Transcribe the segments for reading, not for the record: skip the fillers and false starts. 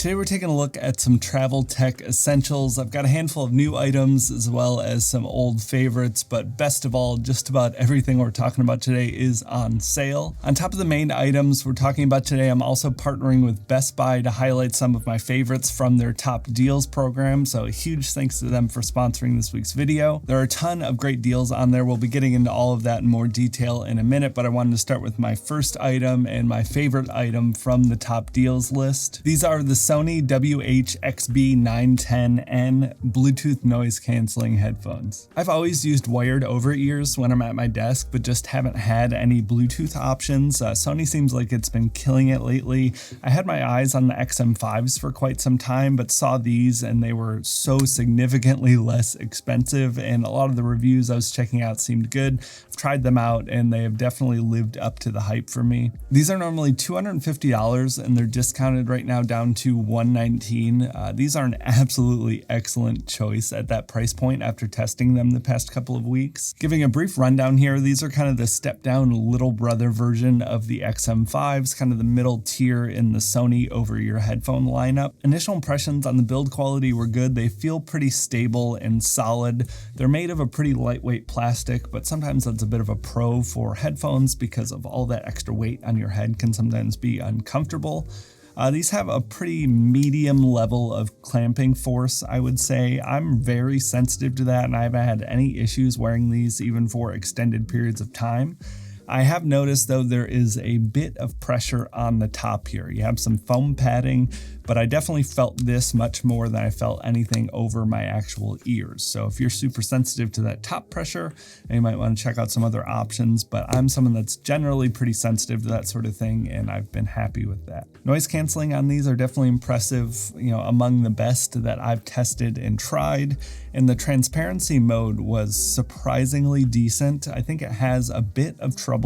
Today we're taking a look at some travel tech essentials. I've got a handful of new items as well as some old favorites, but best of all, just about everything we're talking about today is on sale. On top of the main items we're talking about today, I'm also partnering with Best Buy to highlight some of my favorites from their top deals program, so a huge thanks to them for sponsoring this week's video. There are a ton of great deals on there. We'll be getting into all of that in more detail in a minute, but I wanted to start with my first item and my favorite item from the top deals list. These are the Sony WH-XB910N Bluetooth noise canceling headphones. I've always used wired over ears when I'm at my desk, but just haven't had any Bluetooth options. Sony seems like it's been killing it lately. I had my eyes on the XM5s for quite some time, but saw these and they were so significantly less expensive, and a lot of the reviews I was checking out seemed good. I've tried them out and they have definitely lived up to the hype for me. These are normally $250 and they're discounted right now down to $119. These are an absolutely excellent choice at that price point after testing them the past couple of weeks. Giving a brief rundown here, these are kind of the step down little brother version of the XM5s, kind of the middle tier in the Sony over-ear headphone lineup. Initial impressions on the build quality were good. They feel pretty stable and solid. They're made of a pretty lightweight plastic, but sometimes that's a bit of a pro for headphones because of all that extra weight on your head can sometimes be uncomfortable. These have a pretty medium level of clamping force, I would say. I'm very sensitive to that and I haven't had any issues wearing these even for extended periods of time. I have noticed though there is a bit of pressure on the top here. You have some foam padding, but I definitely felt this much more than I felt anything over my actual ears. So if you're super sensitive to that top pressure, you might want to check out some other options, but I'm someone that's generally pretty sensitive to that sort of thing, and I've been happy with that. Noise canceling on these are definitely impressive, among the best that I've tested and tried, and the transparency mode was surprisingly decent. I think it has a bit of trouble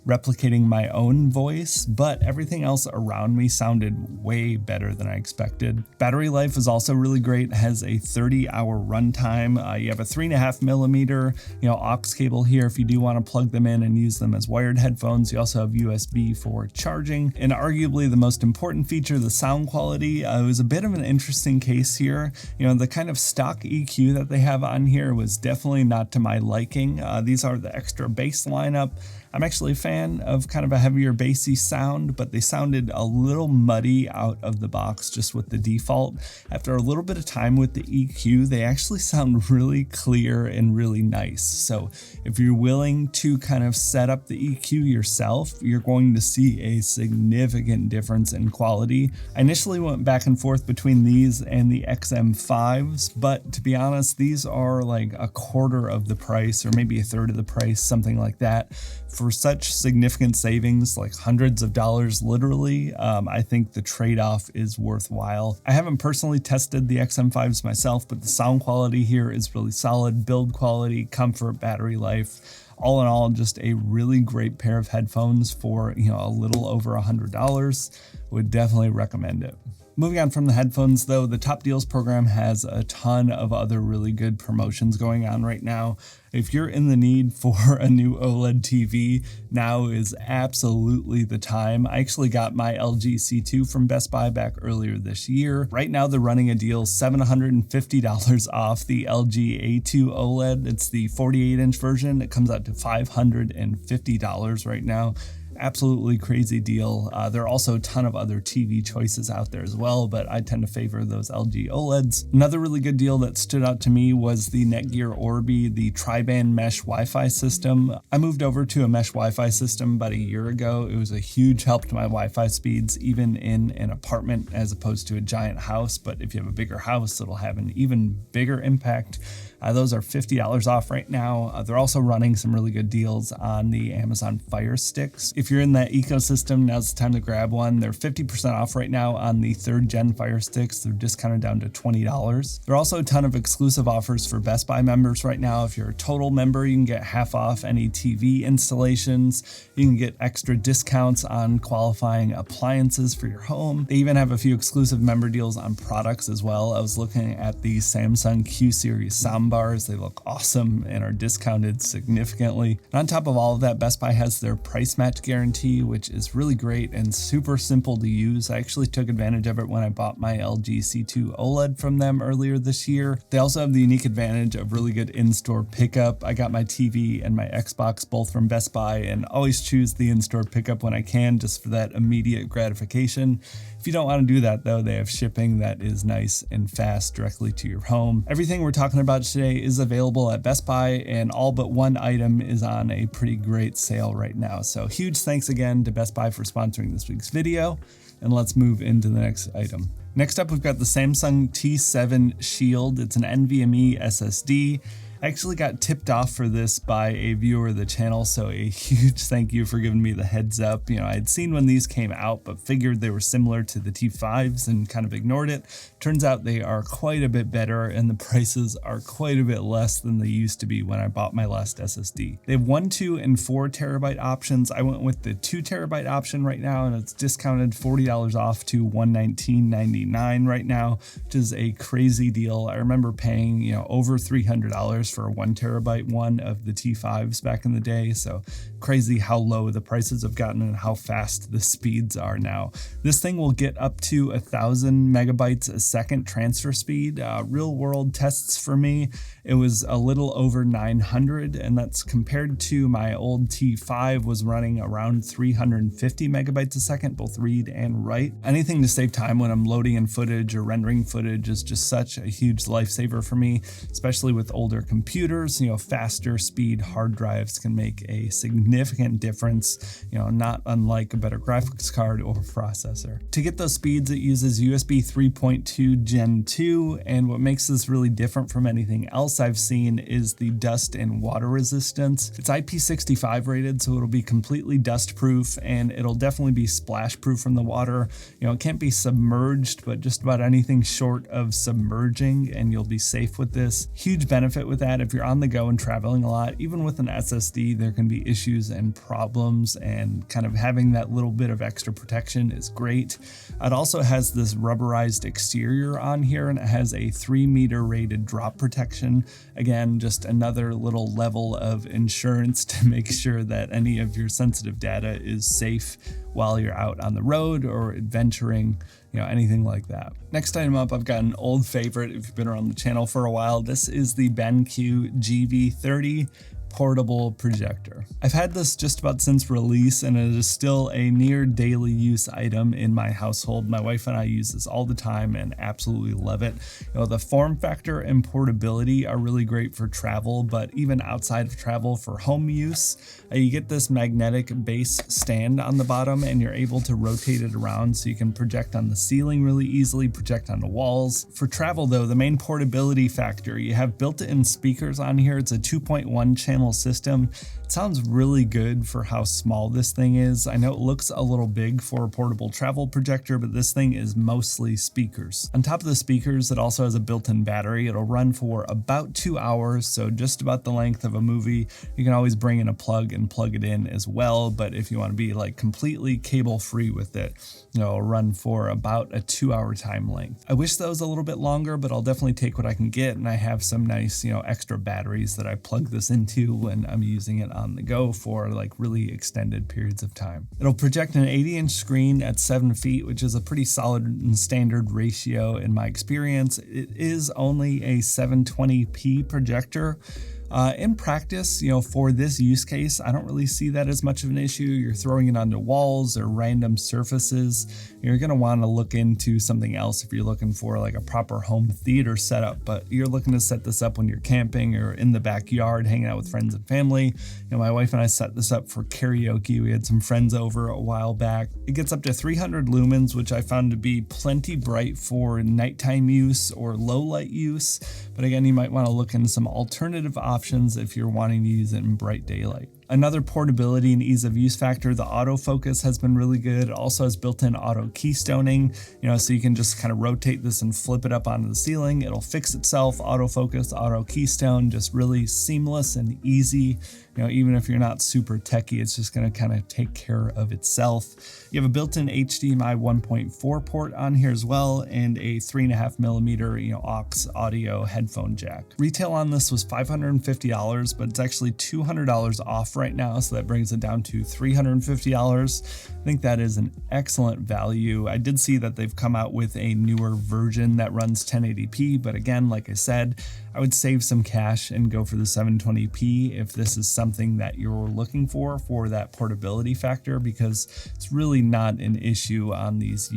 replicating my own voice, but everything else around me sounded way better than I expected. Battery life is also really great. It has a 30-hour runtime. You have a 3.5mm, aux cable here if you do want to plug them in and use them as wired headphones. You also have USB for charging, and arguably the most important feature, the sound quality. It was a bit of an interesting case here. The kind of stock EQ that they have on here was definitely not to my liking. These are the extra bass lineup. I'm actually a fan of kind of a heavier bassy sound, but they sounded a little muddy out of the box just with the default. After a little bit of time with the EQ, they actually sound really clear and really nice. So if you're willing to kind of set up the EQ yourself, you're going to see a significant difference in quality. I initially went back and forth between these and the XM5s, but to be honest, these are like a quarter of the price or maybe a third of the price, something like that. For such significant savings, like hundreds of dollars literally, I think the trade-off is worthwhile. I haven't personally tested the XM5s myself, but the sound quality here is really solid. Build quality, comfort, battery life. All in all, just a really great pair of headphones for a little over $100. Would definitely recommend it. Moving on from the headphones though, the Top Deals program has a ton of other really good promotions going on right now. If you're in the need for a new OLED TV, now is absolutely the time. I actually got my LG C2 from Best Buy back earlier this year. Right now they're running a deal $750 off the LG A2 OLED. It's the 48-inch version. It comes out to $550 right now. Absolutely crazy deal. There are also a ton of other TV choices out there as well, but I tend to favor those LG OLEDs. Another really good deal that stood out to me was the Netgear Orbi, the tri-band mesh Wi-Fi system. I moved over to a mesh Wi-Fi system about a year ago. It was a huge help to my Wi-Fi speeds, even in an apartment as opposed to a giant house. But if you have a bigger house, it'll have an even bigger impact. Those are $50 off right now. They're also running some really good deals on the Amazon Fire Sticks. If you're in that ecosystem, now's the time to grab one. They're 50% off right now on the 3rd gen Fire Sticks. They're discounted down to $20. There are also a ton of exclusive offers for Best Buy members right now. If you're a total member, you can get half off any TV installations. You can get extra discounts on qualifying appliances for your home. They even have a few exclusive member deals on products as well. I was looking at the Samsung Q Series soundbars. They look awesome and are discounted significantly. And on top of all of that, Best Buy has their price match guarantee guarantee, which is really great and super simple to use. I actually took advantage of it when I bought my LG C2 OLED from them earlier this year. They also have the unique advantage of really good in-store pickup. I got my TV and my Xbox both from Best Buy and always choose the in-store pickup when I can, just for that immediate gratification. If you don't want to do that though, they have shipping that is nice and fast directly to your home. Everything we're talking about today is available at Best Buy, and all but one item is on a pretty great sale right now. So huge thanks again to Best Buy for sponsoring this week's video, and let's move into the next item. Next up, we've got the Samsung T7 Shield. It's an NVMe SSD. I actually got tipped off for this by a viewer of the channel, so a huge thank you for giving me the heads up. You know, I had seen when these came out, but figured they were similar to the T5s and kind of ignored it. Turns out they are quite a bit better, and the prices are quite a bit less than they used to be when I bought my last SSD. They have 1, 2, and 4 terabyte options. I went with the 2 terabyte option right now, and it's discounted $40 off to $119.99 right now, which is a crazy deal. I remember paying, you know, over $300 for a 1 terabyte one of the T5s back in the day. So crazy how low the prices have gotten and how fast the speeds are now. This thing will get up to 1,000 megabytes a second transfer speed. Real world tests for me, it was a little over 900, and that's compared to my old T5 was running around 350 megabytes a second, both read and write. Anything to save time when I'm loading in footage or rendering footage is just such a huge lifesaver for me, especially with older computers. You know, faster speed hard drives can make a significant difference, you know, not unlike a better graphics card or processor. To get those speeds, it uses USB 3.2 Gen 2, and what makes this really different from anything else I've seen is the dust and water resistance. It's IP65 rated, so it'll be completely dust proof, and it'll definitely be splash proof from the water. You know, it can't be submerged, but just about anything short of submerging, and you'll be safe with this. Huge benefit with that if you're on the go and traveling a lot. Even with an SSD, there can be issues and problems, and kind of having that little bit of extra protection is great. It also has this rubberized exterior on here, and it has a 3-meter rated drop protection. Again, just another little level of insurance to make sure that any of your sensitive data is safe while you're out on the road or adventuring, you know, anything like that. Next item up, I've got an old favorite if you've been around the channel for a while. This is the BenQ GV30 portable projector. I've had this just about since release, and it is still a near daily use item in my household. My wife and I use this all the time and absolutely love it. You know, the form factor and portability are really great for travel, but even outside of travel for home use, you get this magnetic base stand on the bottom, and you're able to rotate it around so you can project on the ceiling really easily, project on the walls. For travel though, the main portability factor, you have built-in speakers on here. It's a 2.1 channel system. It sounds really good for how small this thing is. I know it looks a little big for a portable travel projector, but this thing is mostly speakers. On top of the speakers, it also has a built-in battery. It'll run for about 2 hours, so just about the length of a movie. You can always bring in a plug and plug it in as well, but if you want to be like completely cable free with it, you know, it'll run for about a 2-hour time length. I wish that was a little bit longer, but I'll definitely take what I can get, and I have some nice, you know, extra batteries that I plug this into when I'm using it on the go for like really extended periods of time. It'll project an 80-inch screen at 7 feet, which is a pretty solid and standard ratio in my experience. It is only a 720p projector. In practice, you know, for this use case, I don't really see that as much of an issue. You're throwing it onto walls or random surfaces. You're going to want to look into something else if you're looking for like a proper home theater setup, but you're looking to set this up when you're camping or in the backyard, hanging out with friends and family. You know, my wife and I set this up for karaoke. We had some friends over a while back. It gets up to 300 lumens, which I found to be plenty bright for nighttime use or low light use. But again, you might want to look into some alternative options if you're wanting to use it in bright daylight. Another portability and ease of use factor, the autofocus has been really good. It also has built-in auto keystoning, you know, so you can just kind of rotate this and flip it up onto the ceiling. It'll fix itself, autofocus, auto keystone, just really seamless and easy. You know, even if you're not super techie, it's just going to kind of take care of itself. You have a built-in HDMI 1.4 port on here as well, and a 3.5mm, you know, aux audio headphone jack. Retail on this was $550, but it's actually $200 off off right now, so that brings it down to $350. I think that is an excellent value. I did see that they've come out with a newer version that runs 1080p, but again, like I said, I would save some cash and go for the 720p if this is something that you're looking for that portability factor, because it's really not an issue on these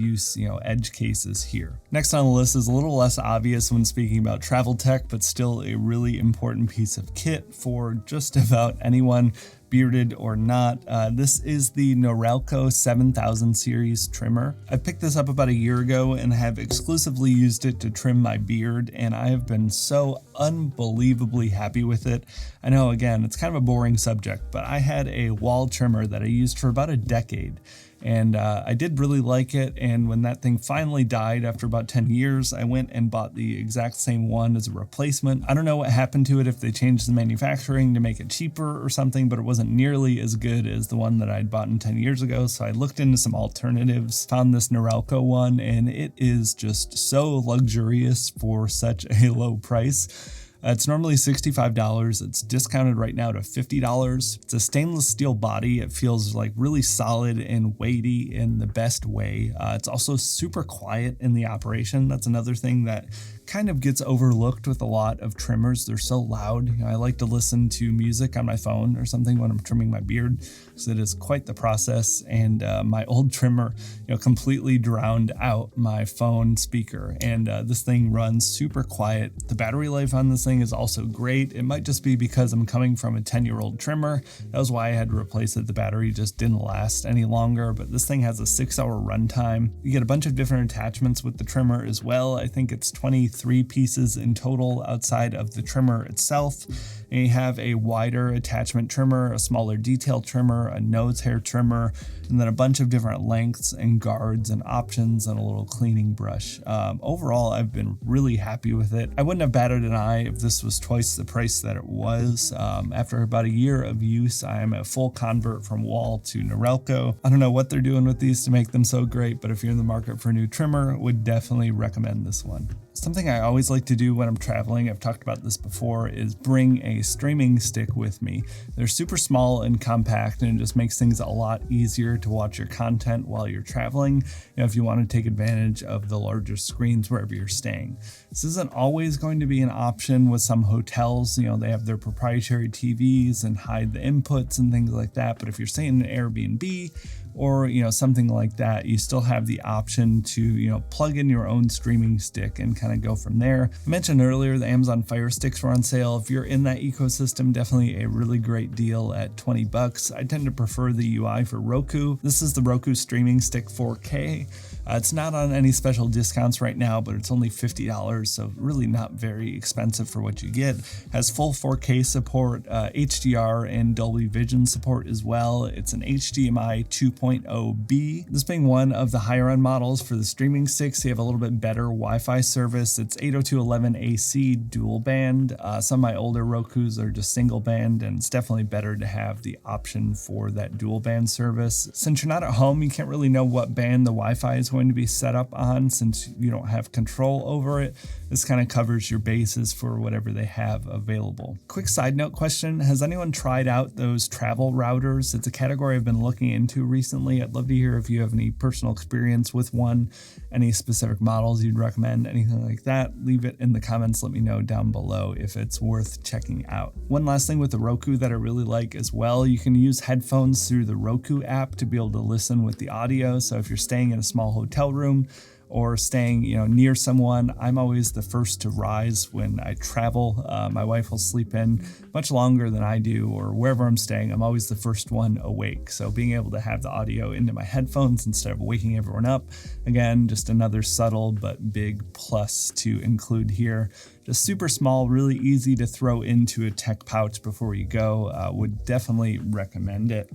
edge cases here. Next on the list is a little less obvious when speaking about travel tech, but still a really important piece of kit for just about anyone, bearded or not. This is the Norelco 7000 series trimmer. I picked this up about a year ago and have exclusively used it to trim my beard, and I have been so unbelievably happy with it. I know, again, it's kind of a boring subject, but I had a wall trimmer that I used for about a decade. And I did really like it, and when that thing finally died after about 10 years, I went and bought the exact same one as a replacement. I don't know what happened to it, if they changed the manufacturing to make it cheaper or something, but it wasn't nearly as good as the one that I'd bought 10 years ago, so I looked into some alternatives, found this Norelco one, and it is just so luxurious for such a low price. It's normally $65. It's discounted right now to $50. It's a stainless steel body. It feels like really solid and weighty in the best way. It's also super quiet in the operation. That's another thing that kind of gets overlooked with a lot of trimmers. They're so loud. I like to listen to music on my phone or something when I'm trimming my beard, because it is quite the process. And my old trimmer, completely drowned out my phone speaker. And this thing runs super quiet. The battery life on this thing is also great. It might just be because I'm coming from a 10-year-old trimmer. That was why I had to replace it. The battery just didn't last any longer, but this thing has a 6-hour runtime. You get a bunch of different attachments with the trimmer as well. I think it's 23 pieces in total outside of the trimmer itself. And you have a wider attachment trimmer, a smaller detail trimmer, a nose hair trimmer, and then a bunch of different lengths and guards and options and a little cleaning brush. Overall, I've been really happy with it. I wouldn't have batted an eye if this was twice the price that it was. After about a year of use, I am a full convert from Wall to Norelco. I don't know what they're doing with these to make them so great, but if you're in the market for a new trimmer, would definitely recommend this one. Something I always like to do when I'm traveling, I've talked about this before, is bring a streaming stick with me. They're super small and compact, and it just makes things a lot easier to watch your content while you're traveling, if you want to take advantage of the larger screens wherever you're staying. This isn't always going to be an option with some hotels. They have their proprietary TVs and hide the inputs and things like that, but if you're staying in an Airbnb or something like that, you still have the option to plug in your own streaming stick and kind of go from there. I mentioned earlier the Amazon Fire Sticks were on sale. If you're in that ecosystem, definitely a really great deal at $20. I tend to prefer the UI for Roku. This is the Roku Streaming Stick 4K. It's not on any special discounts right now, but it's only $50, so really not very expensive for what you get. Has full 4K support, HDR and Dolby Vision support as well. It's an HDMI 2.0B. This being one of the higher end models for the streaming sticks, you have a little bit better Wi-Fi service. It's 802.11ac dual band. Some of my older Rokus are just single band, and it's definitely better to have the option for that dual band service. Since you're not at home, you can't really know what band the Wi-Fi is going to be set up on, since you don't have control over it. This kind of covers your bases for whatever they have available. Quick side note question: has anyone tried out those travel routers? It's a category I've been looking into recently. I'd love to hear if you have any personal experience with one, any specific models you'd recommend, anything like that. Leave it in the comments. Let me know down below if it's worth checking out. One last thing with the Roku that I really like as well: you can use headphones through the Roku app to be able to listen with the audio. So if you're staying in a small hotel room or staying near someone, I'm always the first to rise when I travel. My wife will sleep in much longer than I do, or wherever I'm staying, I'm always the first one awake. So being able to have the audio into my headphones instead of waking everyone up, again, just another subtle but big plus to include here. Just super small, really easy to throw into a tech pouch before you go. Would definitely recommend it.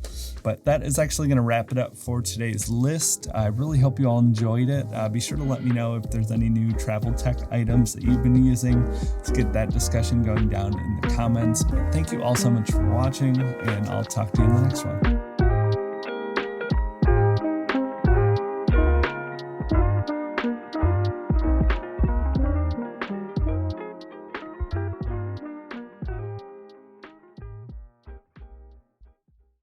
But that is actually going to wrap it up for today's list. I really hope you all enjoyed it. Be sure to let me know if there's any new travel tech items that you've been using. Let's get that discussion going down in the comments. But thank you all so much for watching, and I'll talk to you in the next one.